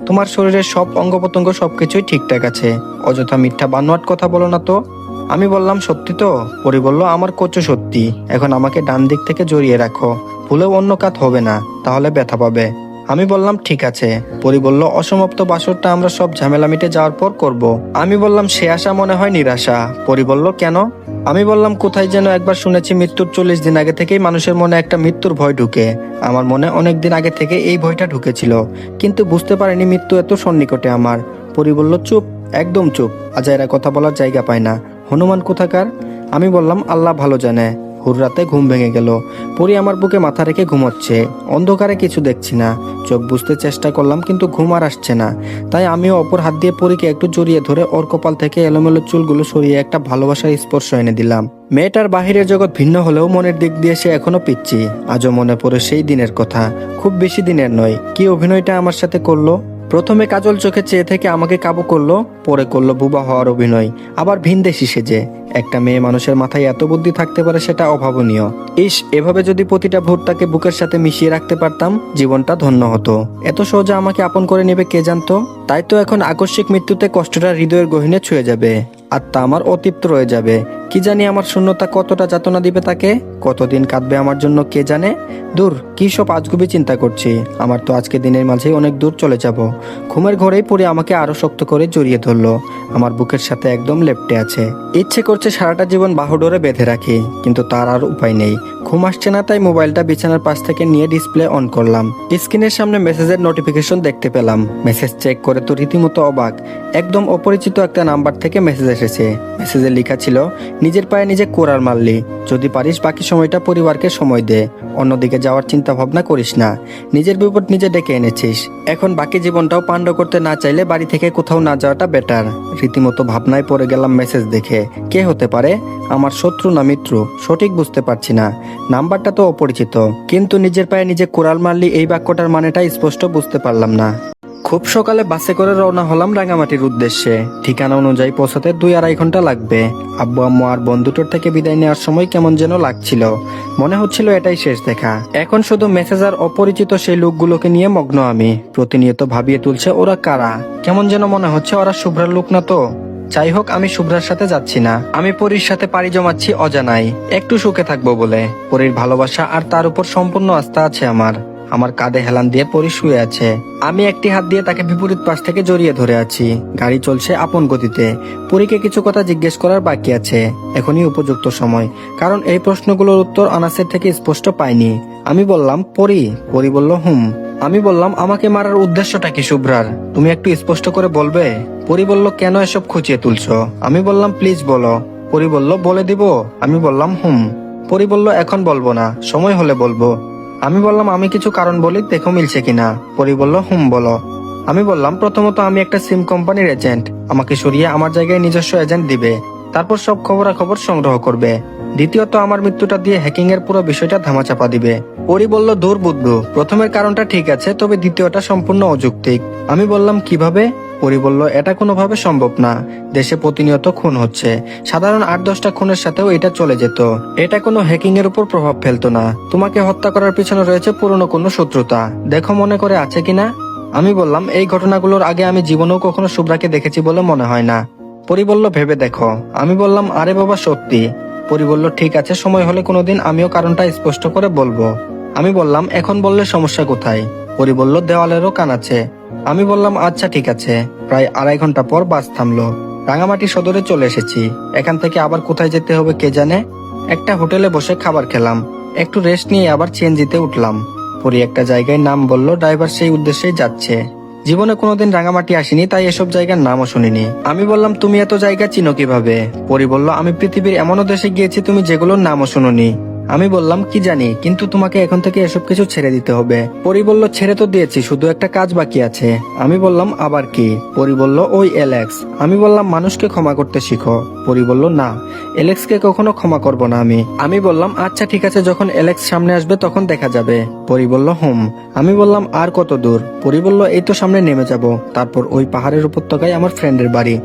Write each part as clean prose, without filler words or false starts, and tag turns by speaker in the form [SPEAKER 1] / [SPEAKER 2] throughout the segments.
[SPEAKER 1] তোমার শরীরের সব অঙ্গ প্রত্যঙ্গ সবকিছুই ঠিকঠাক আছে, অযথা মিথ্যা বানোয়াট কথা বলো না তো। আমি বললাম সত্যি তো। পরি বলল আমার কচু সত্যি, এখন আমাকে ডান দিক থেকে জড়িয়ে রাখো, ভুলেও অন্য কাত হবে না, তাহলে ব্যথা পাবে। আমি বললাম ঠিক আছে। পরি বলল অসমাপ্ত বাসরটা আমরা সব ঝামেলা মিটে যাওয়ার পর করব। আমি বললাম সে আশা মনে হয় নিরাশা। পরি বলল কেন? আমি বললাম কোথায় যেন একবার শুনেছি মৃত্যুর 40 দিন আগে থেকেই মানুষের মনে একটা মৃত্যুর ভয় ঢুকে। আমার মনে অনেক দিন আগে থেকে এই ভয়টা ঢুকেছিল, কিন্তু বুঝতে পারিনি মৃত্যু এত সন্নিকটে আমার। পরি বলল চুপ, একদম চুপ, আজাইরা কথা বলার জায়গা পায় না, হনুমান কোথাকার। আমি বললাম আল্লাহ ভালো জানে। হুররাতে ঘুম ভেঙে গেল। পরি আমার বুকে মাথা রেখে ঘুমোচ্ছে, অন্ধকারে কিছু দেখছি না। চোখ বুঝতে চেষ্টা করলাম কিন্তু ঘুম আর আসছে না। তাই আমিও অপর হাত দিয়ে পরীকে একটু জড়িয়ে ধরে ওর কপাল থেকে এলোমেলো চুলগুলো সরিয়ে একটা ভালোবাসার স্পর্শ এনে দিলাম। মেয়েটার বাহিরের জগৎ ভিন্ন হলেও মনের দিক দিয়ে সে এখনো পিচ্ছি। আজও মনে পড়ে সেই দিনের কথা, খুব বেশি দিনের নয়। কি অভিনয়টা আমার সাথে করলো! প্রথমে কাজল চোখে চেয়ে থেকে আমাকে কাবু করলো, পরে করলো বুবা হওয়ার অভিনয়, আবার ভিনদেশি সেজে। একটা মেয়ে মানুষের মাথায় এত বুদ্ধি থাকতে পারে, সেটা অভাবনীয়। ইস, এভাবে যদি প্রতিটা ভোরটাকে বুকের সাথে মিশিয়ে রাখতে পারতাম, জীবনটা ধন্য হতো। এত সহজে আমাকে আপন করে নেবে কে জানতো। তাই তো এখন আকস্মিক মৃত্যুতে কষ্টটা হৃদয়ের গহীনে ছুঁয়ে যাবে, আত্মা আমার অতৃপ্ত রয়ে যাবে। কি জানি আমার শূন্যতা কতটা যাতনা দিবে তাকে, কতদিন কাঁদবে আমার জন্য কে জানে। দূর, কি সব আজগুবি চিন্তা করছি। আমার তো আজকে দিনের মাঝে অনেক দূর চলে যাব। ঘুমের ঘরেই পড়ে আমাকে আরো শক্ত করে জড়িয়ে ধরলো, আমার বুকের সাথে একদম লেপ্টে আছে। ইচ্ছে করছে সারাটা জীবন বাহুডোরে বেঁধে রাখি, কিন্তু তার আর উপায় নেই। ঘুম আসছে না, তাই মোবাইলটা বিছানার পাশ থেকে নিয়ে ডিসপ্লে অন করলাম। স্ক্রিনের সামনে মেসেজের নোটিফিকেশন দেখতে পেলাম। মেসেজ চেক করে তো রীতিমতো অবাক। একদম অপরিচিত একটা নাম্বার থেকে মেসেজ এসেছে। মেসেজে লেখা ছিল, নিজের পায়ে নিজে কোড়াল মারলি, যদি পারিস বাকি সময়টা পরিবারকে সময় দে। অন্যদিকে যাওয়ার চিন্তা ভাবনা করিস না, নিজের বিপদ নিজে ডেকে এনেছিস। এখন বাকি জীবনটাও পাণ্ড করতে না চাইলে বাড়ি থেকে কোথাও না যাওয়াটা বেটার। রীতিমতো ভাবনায় পড়ে গেলাম মেসেজ দেখে। কে হতে পারে, আমার শত্রু না মিত্র, সঠিক বুঝতে পারছি না। নাম্বারটা তো অপরিচিত, কিন্তু নিজের পায়ে নিজে কোড়াল মারলি এই বাক্যটার মানেটা স্পষ্ট বুঝতে পারলাম না। খুব সকালে বাসে করে রওনা হলাম রাঙামাটির উদ্দেশ্যে। ঠিকানা অনুযায়ী পৌঁছাতে 2-2.5 ঘন্টা লাগবে। আব্বু আম্মু আর বন্ধুটোর থেকে বিদায় নেওয়ার সময় কেমন যেন লাগছিল, মনে হচ্ছিল এটাই শেষ দেখা। এখন শুধু মেসেজ আর অপরিচিত সেই লোকগুলোকে নিয়ে মগ্ন আমি। প্রতিনিয়ত ভাবিয়ে তুলছে ওরা কারা। কেমন যেন মনে হচ্ছে ওরা শুভ্রার লোক না তো। যাই হোক, আমি শুভ্রার সাথে যাচ্ছি না, আমি পরীর সাথে পাড়ি জমাচ্ছি অজানায়, একটু সুখে থাকবো বলে। পরীর ভালোবাসা আর তার উপর সম্পূর্ণ আস্থা আছে আমার। আমার কাঁধে হেলান দিয়ে পরি শুয়ে আছে, আমি একটি হাত দিয়ে তাকে বিপরীত পাশ থেকে জড়িয়ে ধরে আছি। গাড়ি চলছে আপন গতিতে। পরীকে কিছু কথা জিজ্ঞেস করার বাকি আছে, এখনই উপযুক্ত সময়, কারণ এই প্রশ্নগুলোর উত্তর আনাসের থেকে স্পষ্ট পাইনি। আমি বললাম পরি। পরি বলল হুম। আমি বললাম আমাকে মারার উদ্দেশ্যটা কি শুভ্রার, তুমি একটু স্পষ্ট করে বলবে? পরি বলল কেন এসব খুঁচিয়ে তুলছো? আমি বললাম প্লিজ বলো। পরি বলল বলে দিব। আমি বললাম হুম। পরি বলল এখন বলবো না, সময় হলে বলবো। আমি বললাম আমি কিছু কারণ বলি, দেখো মিলছে কিনা। পরি বলল হুম বলো। আমি বললাম প্রথমত আমি একটা সিম কোম্পানির এজেন্ট, আমাকে সরিয়ে আমার জায়গায় নিজস্ব এজেন্ট দিবে, তারপর সব খবরাখবর সংগ্রহ করবে। দ্বিতীয়ত আমার মৃত্যুটা দিয়ে হ্যাকিং এর পুরো বিষয়টা ধামাচাপা দিবে। পরি বলল দূর বুদ্ধু, প্রথমের কারণটা ঠিক আছে, তবে দ্বিতীয়টা সম্পূর্ণ অযৌক্তিক। আমি বললাম কিভাবে? পরি বলল এটা কোনোভাবে সম্ভব না, দেশে প্রতিনিয়ত খুন হচ্ছে, সাধারণ 8-10টা খুনের সাথেও এটা চলে যেত, এটা কোনো হ্যাকিং এর উপর প্রভাব ফেলতো না। তোমাকে হত্যা করার পিছনে রয়েছে পুরনো কোনো শত্রুতা, দেখো মনে করে আছে কিনা। আমি বললাম এই ঘটনাগুলোর আগে আমি জীবনেও কখনো শুভ্রাকে দেখেছি বলে মনে হয় না। পরি বলল ভেবে দেখো। আমি বললাম আরে বাবা সত্যি। পরি বলল ঠিক আছে, সময় হলে কোনোদিন আমিও কারণটা স্পষ্ট করে বলবো। আমি বললাম এখন বললে সমস্যা কোথায়? পরি বলল দেওয়ালেরও কান আছে। আমি বললাম আচ্ছা ঠিক আছে। প্রায় 2.5 ঘন্টা পর বাস থামলো। রাঙামাটি সদরে চলে এসেছি। এখান থেকে আবার কোথায় যেতে হবে কে জানে। একটা হোটেলে বসে খাবার খেলাম, একটু রেস্ট নিয়ে আবার সিএনজিতে উঠলাম। পরি একটা জায়গায় নাম বলল, ড্রাইভার সেই উদ্দেশ্যেই যাচ্ছে। জীবনে কোনোদিন রাঙামাটি আসিনি, তাই এসব জায়গার নামও শুনিনি। আমি বললাম তুমি এত জায়গা চিনো কিভাবে? পরি বলল আমি পৃথিবীর এমনও দেশে গিয়েছি তুমি যেগুলোর নামও শুনোনি। আমি বললাম কি জানি, কিন্তু তোমাকে এখন থেকে এসব কিছু ছেড়ে দিতে হবে। পরি বলল ছেড়ে তো দিয়েছি, শুধু একটা কাজ বাকি আছে। আমি বললাম আবার কি? পরি বলল ওই অ্যালেক্স। আমি বললাম মানুষকে ক্ষমা করতে শিখো। পরি বলল না, অ্যালেক্সকে কখনো ক্ষমা করব না আমি। আমি বললাম আচ্ছা ঠিক আছে, যখন অ্যালেক্স সামনে আসবে তখন দেখা যাবে। পরি বলল হুম। আমি বললাম আর কত দূর? পরি বলল এই তো সামনে নেমে যাব, তারপর ওই পাহাড়ের উপত্যকায় আমার ফ্রেন্ডের বাড়ি।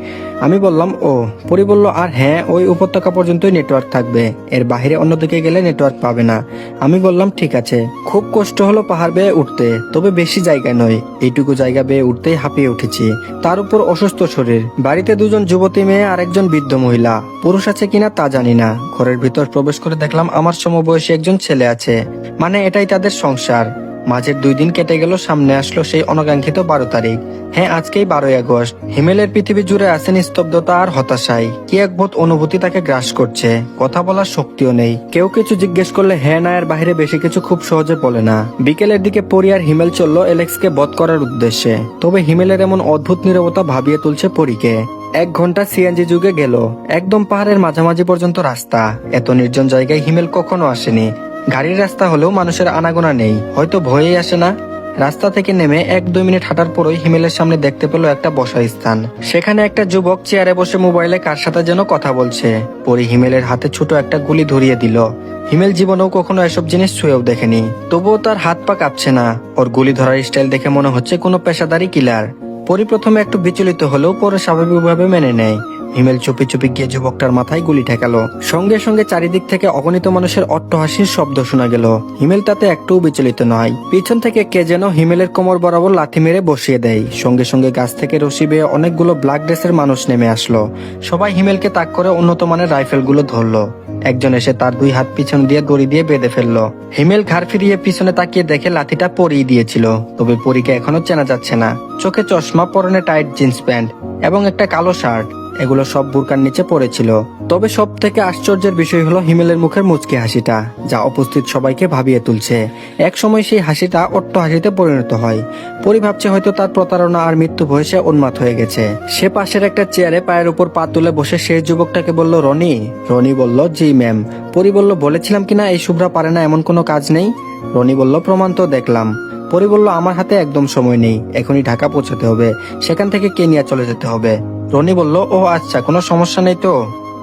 [SPEAKER 1] আমি বললাম ও। পরি বলল আর হ্যাঁ, ওই উপত্যকা পর্যন্তই নেটওয়ার্ক থাকবে, এর বাইরে অন্যদিকে গেলে নেটওয়ার্ক পাবে না। আমি বললাম ঠিক আছে। খুব কষ্ট হলো পাহাড় বেয়ে উঠতে, তবে বেশি জায়গা নয়, এইটুকু জায়গা বেয়ে উঠতেই হাঁপিয়ে উঠেছি। তার উপর অসুস্থ শরীর, বাড়িতে দুজন যুবতী মেয়ে আর একজন বৃদ্ধ মহিলা, পুরুষ আছে কিনা তা জানি না। ঘরের ভিতর প্রবেশ করে দেখলাম আমার সমবয়সী একজন ছেলে আছে, মানে এটাই তাদের সংসার। মাঝের 2 দিন কেটে গেল, সামনে আসলো সেই অনাকাঙ্ক্ষিত 12 তারিখ। হ্যাঁ, আজকেই 12ই আগস্ট। হিমেলের পৃথিবী জুড়ে আছে নিস্তব্ধতা আর হতাশায়। কি অদ্ভুত অনুভূতি তাকে গ্রাস করছে, কথা বলার শক্তিও নেই। কেউ কিছু জিজ্ঞেস করলে হ্যাঁ না এর বাইরে বেশি কিছু খুব সহজে বলে না। বিকেলের দিকে পরি আর হিমেল চলল এলেক্সকে বধ করার উদ্দেশ্যে, তবে হিমেলের এমন অদ্ভুত নীরবতা ভাবিয়ে তুলছে পরীকে। 1 ঘন্টা সিএনজি যুগে গেল, একদম পাহাড়ের মাঝামাঝি পর্যন্ত রাস্তা। এত নির্জন জায়গায় হিমেল কখনো আসেনি। গাড়ির রাস্তা হলেও মানুষের আনাগোনা নেই, হয়তো ভয়েই আসে না। রাস্তা থেকে নেমে 1-2 মিনিট হাঁটার পরই হিমেলের সামনে দেখতে পেল একটা বসার স্থান। সেখানে একটা যুবক চেয়ারে বসে মোবাইলে কার সাথে যেন কথা বলছে। পরি হিমেলের হাতে ছোট একটা গুলি ধরিয়ে দিল। হিমেল জীবনেও কখনো এসব জিনিস ছুঁয়েও দেখেনি, তবুও তার হাত পা কাঁপছে না। ওর গুলি ধরার স্টাইল দেখে মনে হচ্ছে কোনো পেশাদারি কিলার। পরি প্রথমে একটু বিচলিত হলেও পরে স্বাভাবিকভাবে মেনে নেয়। হিমেল চুপি চুপি গিয়ে যুবকটার মাথায় গুলি ঠেকালো। সঙ্গে সঙ্গে চারিদিক থেকে অগণিত মানুষের অট্টহাসির শব্দ শোনা গেল। হিমেল তাতে একটুও বিচলিত নয়। পিছন থেকে কে যেন হিমেলের কোমর বরাবর লাথি মেরে বসিয়ে দেয়। সঙ্গে সঙ্গে গাছ থেকে রশি বেয়ে অনেকগুলো ব্ল্যাক ড্রেসের মানুষ নেমে আসলো। সবাই হিমেলকে তাক করে উন্নত মানের রাইফেলগুলো ধরলো। একজন এসে তার 2 হাত পিছন দিয়ে দড়ি দিয়ে বেঁধে ফেললো। হিমেল ঘাড় ফিরিয়ে পিছনে তাকিয়ে দেখে লাঠিটা পরিয়ে দিয়েছিল, তবে পরীকে এখনো চেনা যাচ্ছে না। চোখে চশমা, পরনে টাইট জিন্স প্যান্ট এবং একটা কালো শার্ট, এগুলো সব বুরকার নিচে পড়েছিল। তবে সব থেকে আশ্চর্যের বিষয় হলো হিমেলের মুখের মুচকি হাসিটা, যা উপস্থিত সবাইকে ভাবিয়ে তুলছে। এক সময় সেই হাসিটা অট্ট হাসিতে পরিণত হয়। পরি ভাবছে হয়তো তার প্রতারণা আর মৃত্যু ভয়ে সে উন্মাদ হয়ে গেছে। সে পাশের একটা চেয়ারে পায়ের উপর পা তুলে বসে সেই যুবকটাকে বলল, রনি। রনি বলল, জি ম্যাম। পরি বলল, বলেছিলাম কিনা এই শুভ্রা পারে না, এমন কোনো কাজ নেই। রনি বলল, প্রমাণ তো দেখলাম। পরি বলল, আমার হাতে একদম সময় নেই, এখনই ঢাকা পৌঁছাতে হবে, সেখান থেকে কেনিয়া চলে যেতে হবে। রনি বলল, ও আচ্ছা, কোনো সমস্যা নেই তো?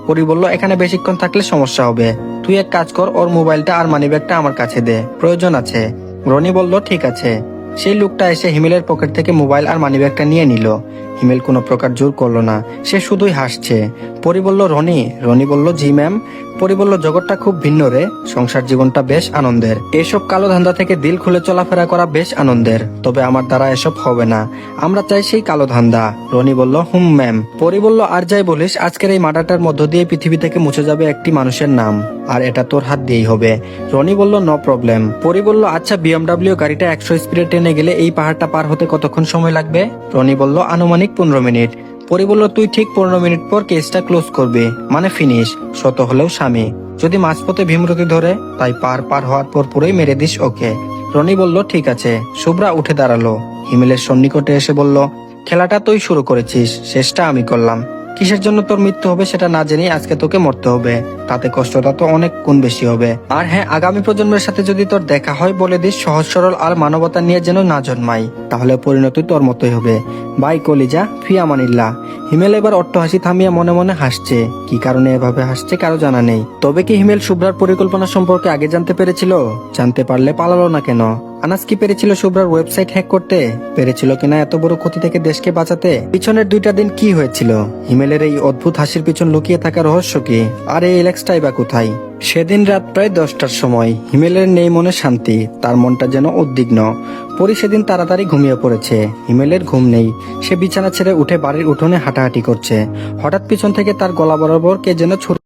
[SPEAKER 1] পরি বলল, এখানে বেশিক্ষণ থাকলে সমস্যা হবে। তুই এক কাজ কর, ওর মোবাইলটা আর মানিব্যাগটা আমার কাছে দে, প্রয়োজন আছে। রনি বলল, ঠিক আছে। সেই লোকটা এসে হিমেলের পকেট থেকে মোবাইল আর মানিব্যাগটা নিয়ে নিল। হিমেল কোনো প্রকার জোর করলো না, সে শুধুই হাসছে। পরি বলল, রনি। রনি বলল, জি ম্যাম। পরি বলল, জগৎটা খুব ভিন্ন রে, সংসার জীবনটা বেশ আনন্দের। এসব কালো ধান্দা থেকে দিল খুলে চলাফেরা করা বেশ আনন্দের, তবে আমার দ্বারা এসব হবে না। আমরা চাই সেই কালো ধান্দা। রনি বলল, হুম ম্যাম। পরি বলল, আর যাই বলিস, আজকের এই মার্ডারটার মধ্য দিয়ে পৃথিবী থেকে মুছে যাবে একটি মানুষের নাম, আর এটা তোর হাত দিয়েই হবে। রনি বলল, নো প্রবলেম। পরি বলল, আচ্ছা, বিএমডব্লিউ গাড়িটা 100 স্পিডে টেনে গেলে এই পাহাড়টা পার হতে কতক্ষণ সময় লাগবে? রনি বলল, আনুমানিক 15 মিনিট। পরি বলল, তুই ঠিক 15 মিনিট পর কেসটা ক্লোজ করবি, মানে ফিনিশ, শত হলেও স্বামী। যদি মাঝপথে ভীমরতি ধরে, তাই পার হওয়ার পর পুরোই মেরে দিস ওকে। রনি বলল, ঠিক আছে। শুভ্রা উঠে দাঁড়ালো। হিমেলের সন্নিকটে এসে বলল, খেলাটা তুই শুরু করেছিস, শেষটা আমি করলাম। কিসের জন্য তোর মৃত্যু হবে সেটা না জেনে আজকে তোকে মরতে হবে, তাতে কষ্টটা তো অনেক গুণ বেশি হবে। আর হ্যাঁ, আগামী প্রজন্মের সাথে যদি তোর দেখা হয় বলে দিস সহজ সরল আর মানবতা নিয়ে যেন না জন্মাই, তাহলে পরিণতি তোর মতোই হবে। বাই কলিজা, ফি আমানিল্লাহ। হিমেল এবার অট্টহাসি থামিয়ে মনে মনে হাসছে। কি কারণে এভাবে হাসছে কারো জানা নেই। তবে কি হিমেল শুভ্রার পরিকল্পনা সম্পর্কে আগে জানতে পেরেছিল? জানতে পারলে পালালো না কেন? আনাস কি পেরেছিল শুভ্রার ওয়েবসাইট হ্যাক করতে? পেরেছিল কিনা এত বড় ক্ষতি থেকে দেশকে বাঁচাতে? পিছনের 2টা দিন কি হয়েছিল? হিমেলের এই অদ্ভুত হাসির পিছন লুকিয়ে থাকা রহস্য কি? আর এই এলেক্সটাই বা কোথায়? সেদিন রাত প্রায় 10টার সময়। হিমেলের নেই মনে শান্তি, তার মনটা যেন উদ্বিগ্ন। পরি সেদিন তাড়াতাড়ি ঘুমিয়ে পড়েছে। হিমেলের ঘুম নেই। সে বিছানা ছেড়ে উঠে বাড়ির উঠোনে হাঁটাহাঁটি করছে। হঠাৎ পিছন থেকে তার গলা বরাবর কে যেন